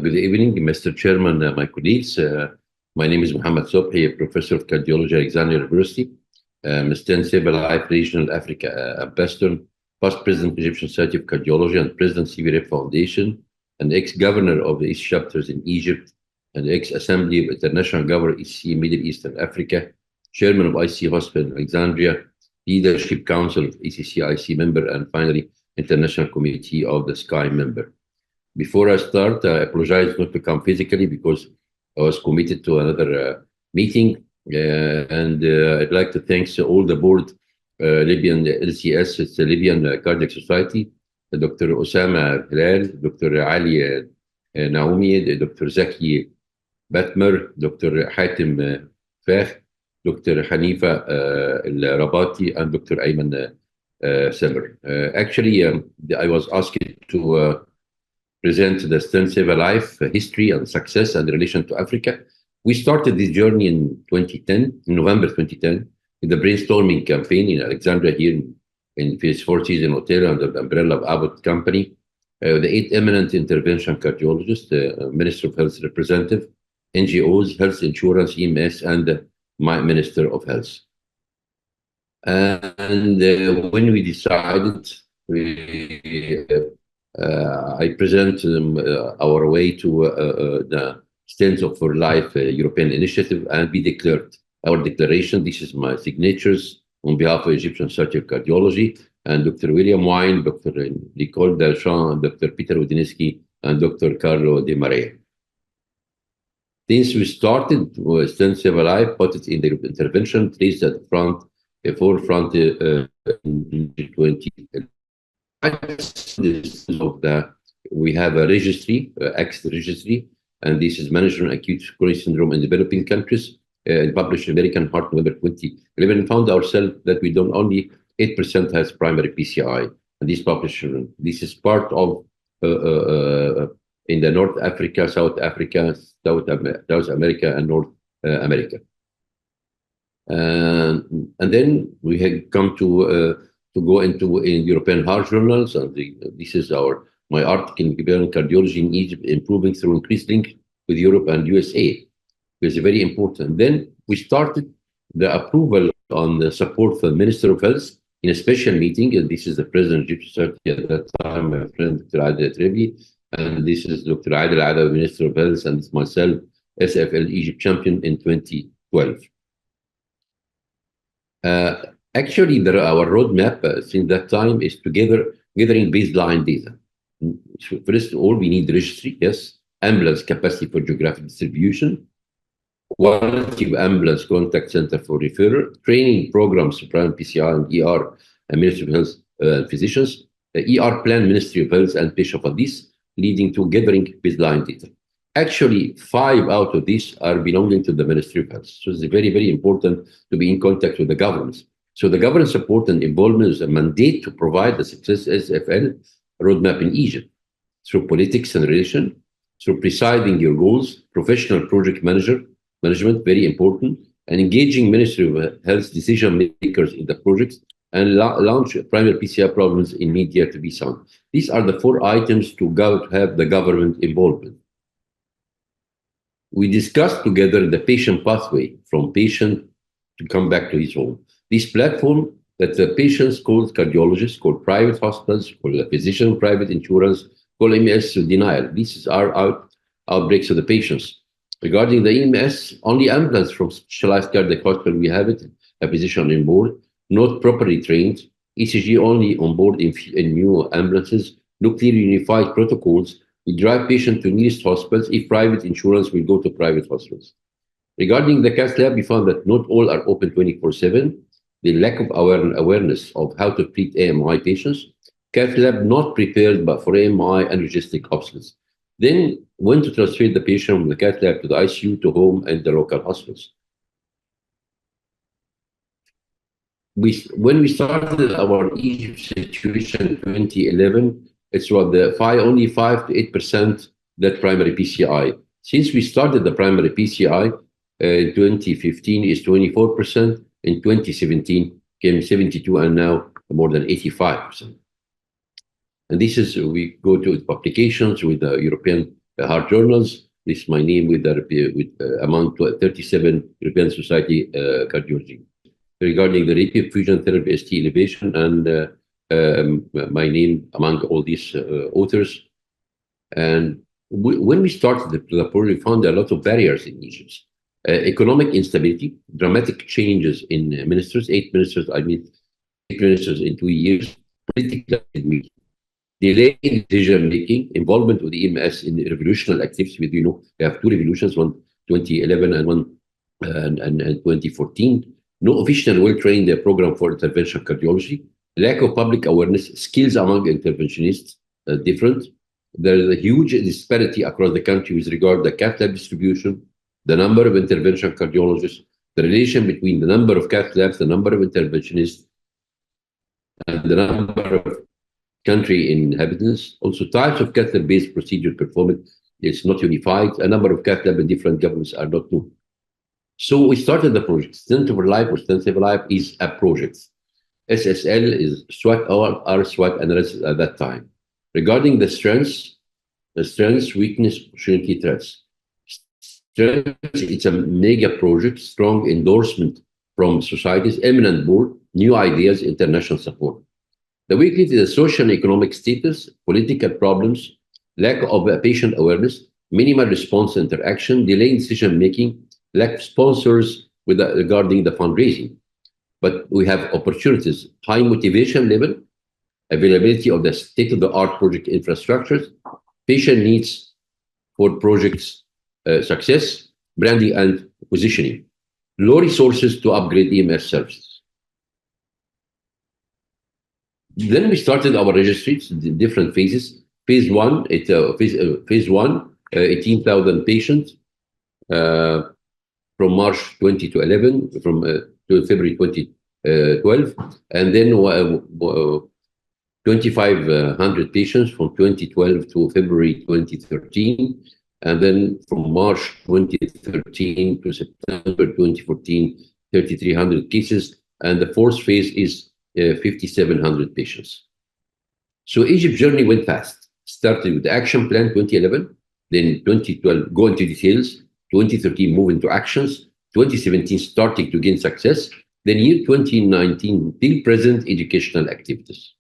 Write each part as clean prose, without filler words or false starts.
Good evening, Mr. Chairman, my colleagues. My name is Mohamed Sobhy, a professor of cardiology at Alexandria University, Stent Civil Life Regional Africa Ambassador, past president of the Egyptian Society of Cardiology and president of CVRF Foundation, and ex-governor of the East chapters in Egypt, and ex-assembly of International Governor EC Middle East and Africa, chairman of IC Hospital in Alexandria, leadership council of ECC-IC member, and finally, international committee of the SKY member. Before I start, I apologize not to come physically because I was committed to another meeting. I'd like to thank all the board, Libyan LCS, it's the Libyan Cardiac Society, Dr. Osama Hilal, Dr. Ali Naomi, Dr. Zaki Batmer, Dr. Hatem Fakh, Dr. Hanifa Rabati, and Dr. Ayman Samir. Actually, I was asked to present the Stent Civil Life history and success and relation to Africa. We started this journey in 2010, in November 2010, in the brainstorming campaign in Alexandria here in Phase 4 Season Hotel under the umbrella of Abbott Company. The 8 eminent intervention cardiologists, the Minister of Health representative, NGOs, health insurance, EMS, and my Minister of Health. When we decided, I present our way to the Stent for Life European Initiative, and we declared our declaration. This is my signatures on behalf of Egyptian Society of Cardiology, and Dr. William Wine, Dr. Nicole Delchamp, Dr. Peter Wodinski, and Dr. Carlo De Maria. Since we started Stent Civil Life, put it in the intervention, placed at the front, forefront in 2011. We have a registry, X registry, and this is management acute coronary syndrome in developing countries. Published American Heart November 2011, found ourselves that we don't only 8% has primary PCI, and this publication, this is part of in the North Africa, South Africa, South America, and North America. And then we had come to go into in European heart journals, and this is my article in Cardiology in Egypt, improving through increased link with Europe and USA. It's very important. Then we started the approval on the support for the Minister of Health in a special meeting, and this is the President of the Egyptian Society at that time, my friend Dr. Adel Trebi, and this is Dr. Adel Ada, Minister of Health, and it's myself, SFL Egypt champion in 2012. Actually, our roadmap since that time is gathering baseline data. First of all, we need registry, yes, ambulance capacity for geographic distribution, quality of ambulance contact center for referral, training programs for primary PCI and ER and Ministry of Health and physicians, the ER plan, Ministry of Health and patient for this, leading to gathering baseline data. Actually, 5 out of these are belonging to the Ministry of Health. So it's very, very important to be in contact with the governments. So the government support and involvement is a mandate to provide the success SFL roadmap in Egypt through politics and relation, through precising your goals, professional project management, very important, and engaging Ministry of Health decision makers in the projects, and launch primary PCI problems in media to be sound. These are the 4 items to have the government involvement. We discussed together the patient pathway from patient to come back to his home. This platform that the patients called cardiologists, called private hospitals, called the physician, private insurance, called EMS denial. This is our outbreaks of the patients. Regarding the EMS, only ambulance from specialized cardiac hospital, we have it, a physician on board, not properly trained, ECG only on board in new ambulances, no clear unified protocols. We drive patients to nearest hospitals. If private insurance, will go to private hospitals. Regarding the cath lab, we found that not all are open 24/7. The lack of awareness of how to treat AMI patients. Cath lab not prepared but for AMI and logistic obstacles. Then when to transfer the patient from the cath lab to the ICU, to home, and the local hospitals. When we started our Egypt situation in 2011, it was only 5 to 8% that primary PCI. Since we started the primary PCI in 2015 is 24%, in 2017 came 72, and now more than 85%. And this is, we go to publications with the European heart journals. This is my name among 37 European Society Cardiology. Regarding the rate fusion therapy ST elevation, and my name among all these authors. And when we started the project, we found a lot of barriers in Egypt. Economic instability, dramatic changes in ministers, 8 ministers, I mean, 8 ministers in 2 years, political media, delay in decision making, involvement of the EMS in the revolutionary activities. With, we have two revolutions, one 2011 and one and 2014. No official well-trained program for interventional cardiology. Lack of public awareness, skills among interventionists different. There is a huge disparity across the country with regard to the cath lab distribution, the number of interventional cardiologists, the relation between the number of cath labs, the number of interventionists, and the number of country inhabitants. Also, types of cath lab-based procedure performed is not unified. A number of cath lab in different governments are not known. So we started the project. Stent for Life or Stent Save Life is a project. SSL is SWOT, our SWOT analysis at that time. Regarding the strengths, weakness, opportunity, threats. Strengths, it's a mega project, strong endorsement from societies, eminent board, new ideas, international support. The weakness is the social and economic status, political problems, lack of patient awareness, minimal response interaction, delay in decision making, lack of sponsors regarding the fundraising. But we have opportunities, high motivation level, availability of the state-of-the-art project infrastructures, patient needs for projects success, branding and positioning, low resources to upgrade EMS services. Then we started our registries, different phases. Phase one, phase one, 18,000 patients from March 2011, to February 2012, and then 2,500 patients from 2012 to February 2013, and then from March 2013 to September 2014, 3,300 cases, and the fourth phase is 5,700 patients. So Egypt journey went fast. Started with the action plan 2011, then 2012 go into details, 2013 move into actions, 2017 starting to gain success, then year 2019 till present educational activities.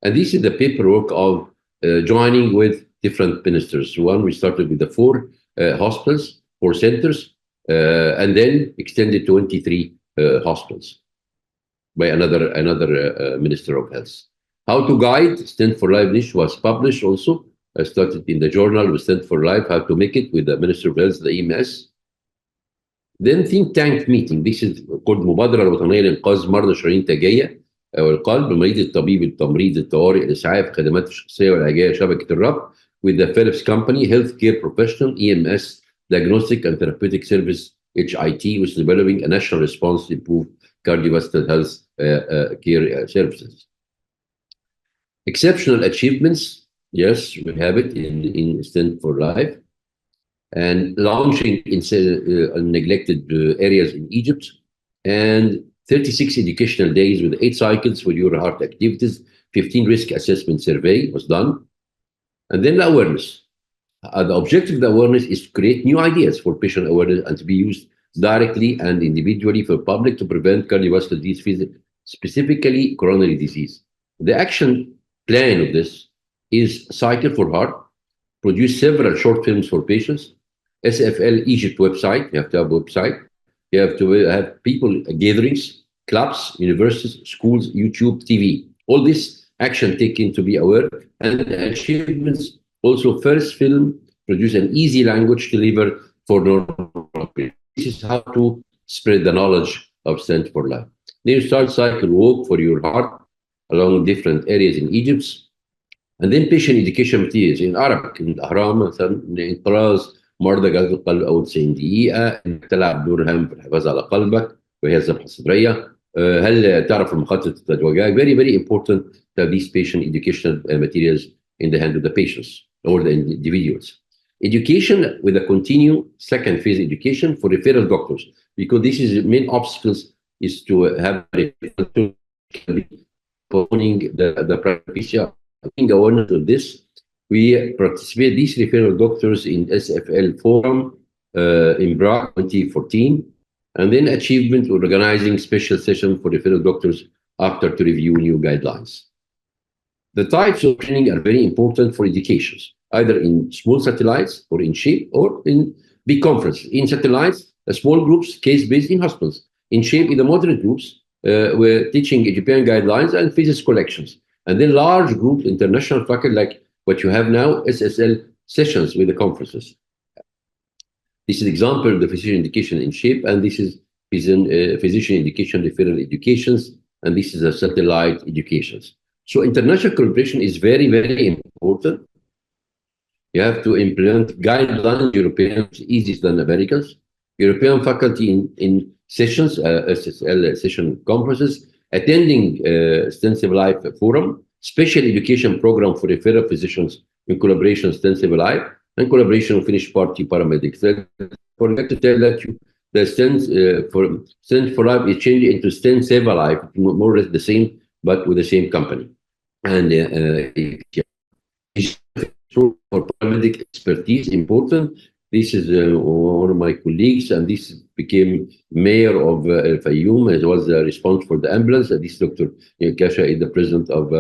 And this is the paperwork of joining with different ministers. One, we started with the 4 hospitals, 4 centers, and then extended 23 hospitals by another Minister of Health. How to guide Stent for Life niche was published also. I started in the journal with Stent for Life, how to make it with the Minister of Health, the EMS. Then think tank meeting. This is called مبادرة الوطنية لإنقاذ مرضى شرايين تاجية والقلب، مريض الطبيب، التمريض، الطوارئ، الإسعاف، خدمات الشخصية والعلاجية، شبكة الربط with the Philips company, healthcare professional, EMS, diagnostic and therapeutic service, HIT, was developing a national response to improve cardiovascular health care services. Exceptional achievements, yes, we have it in Stent for Life. And launching in neglected areas in Egypt, and 36 educational days with 8 cycles for your heart activities, 15 risk assessment survey was done. And then the awareness. The objective of the awareness is to create new ideas for patient awareness and to be used directly and individually for public to prevent cardiovascular disease, specifically coronary disease. The action plan of this is Cycle for Heart, produce several short films for patients, SFL Egypt website, you have to have a website, you have to have people gatherings, clubs, universities, schools, YouTube, TV. All this action taken to be aware, and achievements also first film, produce an easy language to deliver for normal. This is how to spread the knowledge of Stent for Life. Then you start cycle walk for your heart along different areas in Egypt. And then patient education materials in Arabic, in الأهرام مثلا، إنقاذ مرضى جهاز القلب أول 90 دقيقة، إنك تلعب دور هام في الحفاظ على قلبك وهي الذبحة الصدرية، هل تعرف المخاطر التتوجع. Very, very important that these patient educational materials in the hand of the patients or the individuals. Education with a continue second phase education for referral doctors, because this is the main obstacles is to have postponing the awareness of this We participate these referral doctors in SFL forum in Prague 2014, and then achievement organizing special session for referral doctors after to review new guidelines. The types of training are very important for educations, either in small satellites or in shape or in big conferences. In satellites, small groups, case-based in hospitals. In shape, in the moderate groups, we're teaching European guidelines and physics collections. And then large groups, international faculty, like what you have now, SSL sessions with the conferences. This is example of the physician education in shape, and this is physician education, referral educations, and this is a satellite educations. So international collaboration is very, very important. You have to implement guidelines, Europeans, easier than Americans. European faculty in sessions, SSL session conferences, attending Stent Life Forum, special education program for referral physicians in collaboration with Stent Life, and collaboration with Finnish party paramedics. I forgot to tell that the Stent for Life is changed into Stent Save a Life, more or less the same, but with the same company. And for paramedic expertise important. This is one of my colleagues, and this became mayor of Fayoum, as well as responsible for the ambulance. This Dr. Kasha is the president of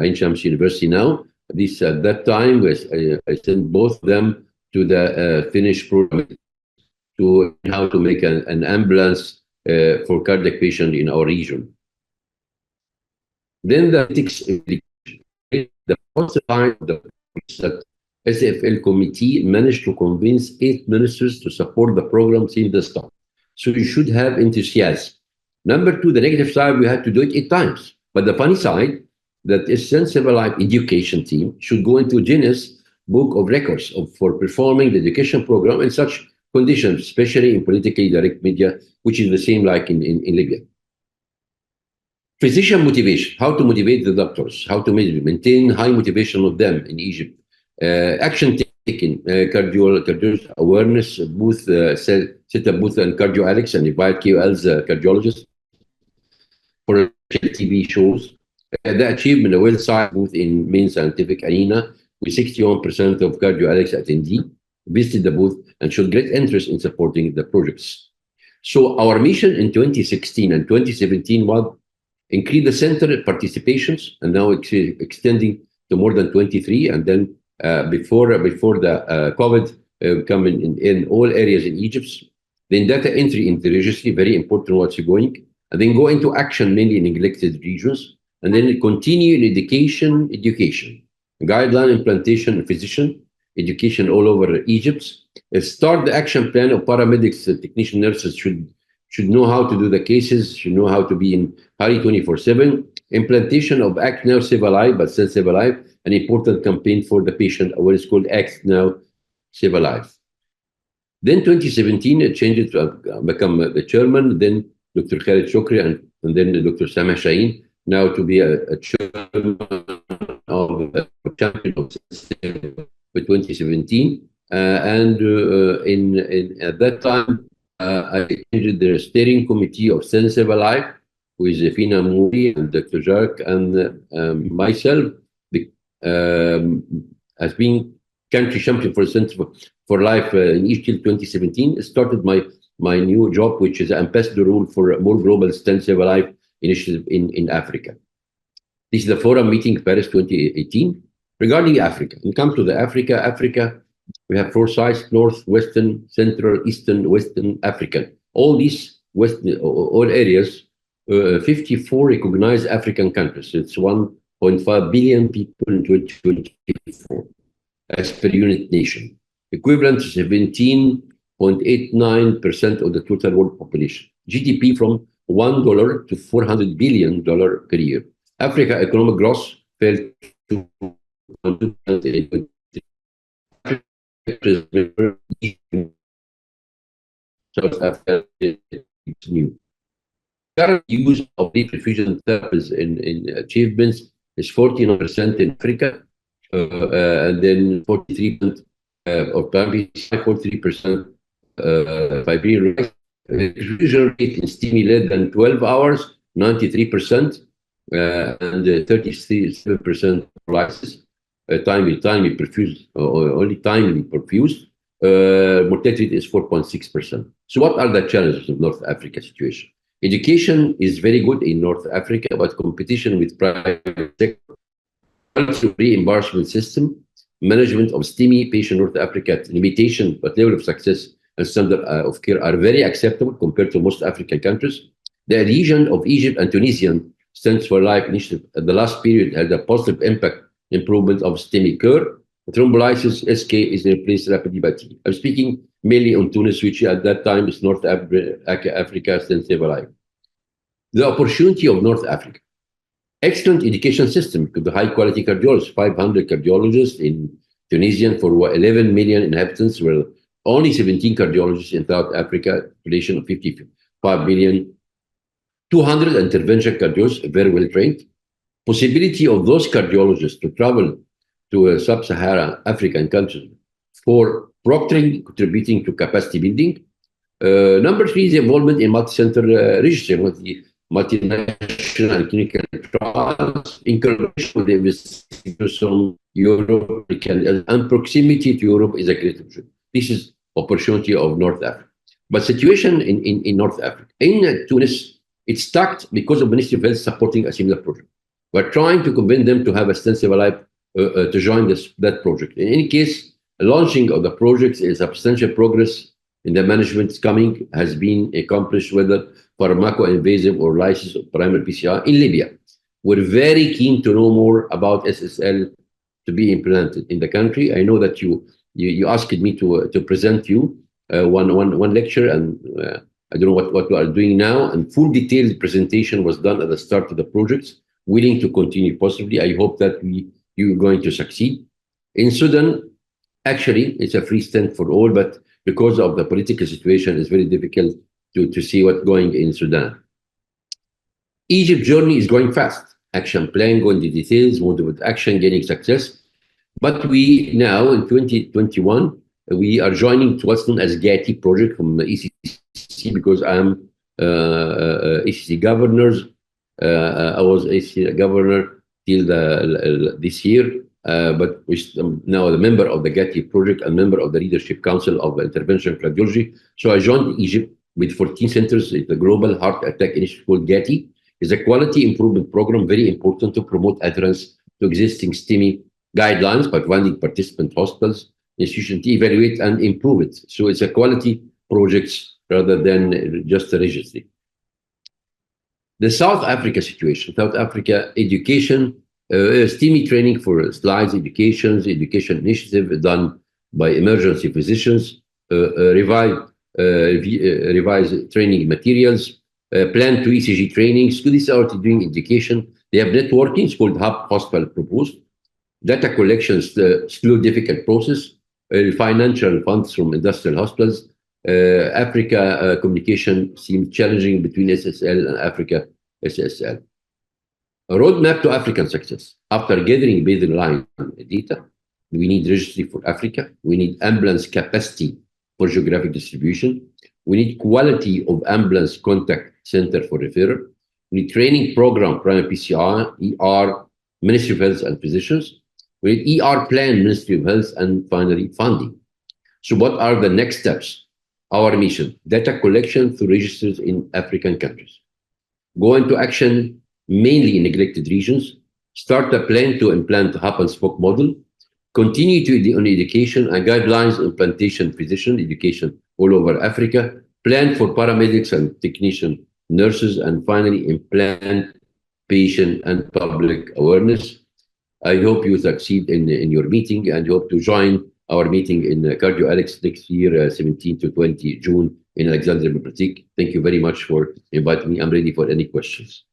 Ain Shams University now. This at that time was I sent both of them to the Finnish program to how to make an ambulance for cardiac patient in our region. Then the ethics, the first time that SFL committee managed to convince 8 ministers to support the program since the start. So you should have enthusiasm. Number 2, the negative side, we had to do it 8 times. But the funny side, that a sensible life education team should go into Guinness Book of Records for performing the education program in such conditions, especially in politically direct media, which is the same like in Libya. Physician motivation, how to motivate the doctors, how to maintain high motivation of them in Egypt. Action taken, cardiologist awareness booth, set up booth and cardio and invite KOLs, cardiologists for TV shows. The achievement, a well-sized booth in main scientific arena with 61% of cardio attendee visited the booth and showed great interest in supporting the projects. So our mission in 2016 and 2017 was increase the center participations, and now extending to more than 23, and then before the COVID coming in all areas in Egypt. Then data entry into the registry, very important what's going, and then go into action mainly in neglected regions, and then continue in education, guideline implementation, physician education all over Egypt. Start the action plan of paramedics, technician nurses should know how to do the cases, should know how to be in hurry 24/7. Implantation of Act Now Save a Life, but still Save a Life, an important campaign for the patient, what is called Act Now Save a Life. Then 2017, it changed to become the chairman, then Dr. Khalid Shukri, and then Dr. Sameh Shaheen, now to be a chairman of the champion of 2017. At that time, I changed the steering committee of Save a Life with Fina Mouri and Dr. Jacques and myself as being country champion for Center for Life in Egypt till 2017. Started my new job, which is ambassador role for a more global Save a Life initiative in Africa. This is the forum meeting Paris 2018. Regarding Africa, we come to the Africa, we have 4 sides: North, Western, Central, Eastern, Western African. All these all areas, 54 recognized African countries. It's 1.5 billion people in 2024 as per unit nation, equivalent to 17.89% of the total world population. GDP from $1 to $400 billion per year. Africa economic growth fell to South Africa is new. Current use of deep perfusion therapies in achievements is 49% in Africa, and then 43% of time, 43% fibrillary perfusion rate in STEMI less than 12 hours, 93%, and 37% paralysis. timely perfused, only timely perfused, mortality rate is 4.6%. So what are the challenges of North Africa situation? Education is very good in North Africa, but competition with private sector, reimbursement system, management of STEMI patient North Africa limitation, but level of success and standard of care are very acceptable compared to most African countries. The region of Egypt and Tunisian Stents for Life initiative at the last period had a positive impact improvement of STEMI care. Thrombolysis SK is replaced rapidly by T. I'm speaking mainly on Tunis, which at that time is North Africa Stent Save a Life. The opportunity of North Africa. Excellent education system with the high quality cardiologists, 500 cardiologists in Tunisian for 11 million inhabitants, where only 17 cardiologists in South Africa, population of 55 million, 200 intervention cardiologists, very well trained. Possibility of those cardiologists to travel to sub-Saharan African countries for proctoring, contributing to capacity building. Number three is involvement in multi-center registry, multinational and clinical trials, in collaboration with the investigators from Europe, and proximity to Europe is a great opportunity. This is opportunity of North Africa. But situation in North Africa, in Tunis, it's stuck because of Ministry of Health supporting a similar project. We're trying to convince them to have a Stent Save a Life to join that project. In any case, launching of the project is substantial progress in the management coming has been accomplished, whether pharmaco-invasive or license of primary PCR in Libya. We're very keen to know more about SSL to be implemented in the country. I know that you asked me to present you one lecture, and I don't know what we are doing now. And full detailed presentation was done at the start of the project. Willing to continue possibly. I hope that you're going to succeed. In Sudan, actually, it's a free stent for all, but because of the political situation, it's very difficult to see what's going in Sudan. Egypt journey is going fast. Action plan, going to details, mode of action, gaining success. But we now, in 2021, we are joining to what's known as GATI project from the ECC, because I'm ECC governors. I was ECC governor till this year, but I'm now a member of the GATI project and member of the Leadership Council of Interventional Cardiology. So I joined Egypt with 14 centers. It's the Global Heart Attack Initiative called GATI. It's a quality improvement program, very important to promote adherence to existing STEMI guidelines by finding participant hospitals, institutions to evaluate and improve it. So it's a quality project rather than just a registry. The South Africa situation, South Africa education, STEMI training for slides, education initiative done by emergency physicians, revise training materials, plan to ECG trainings. So these are doing education. They have networking, it's called Hub Hospital proposed. Data collection is the slow, difficult process. Financial funds from industrial hospitals. Africa communication seems challenging between SSL and Africa SSL. A roadmap to African success. After gathering baseline data, we need registry for Africa. We need ambulance capacity for geographic distribution. We need quality of ambulance contact center for referral. We need training program, primary PCR, ER, Ministry of Health and physicians. We need ER plan, Ministry of Health, and finally funding. So what are the next steps? Our mission, data collection through registers in African countries. Go into action mainly in neglected regions. Start a plan to implant hub and spoke model. Continue to on education and guidelines implantation physician education all over Africa. Plan for paramedics and technician nurses, and finally implant patient and public awareness. I hope you succeed in your meeting, and hope to join our meeting in Cardio Alex next year, 17 to 20 June in Alexandria Bibliothèque. Thank you very much for inviting me. I'm ready for any questions.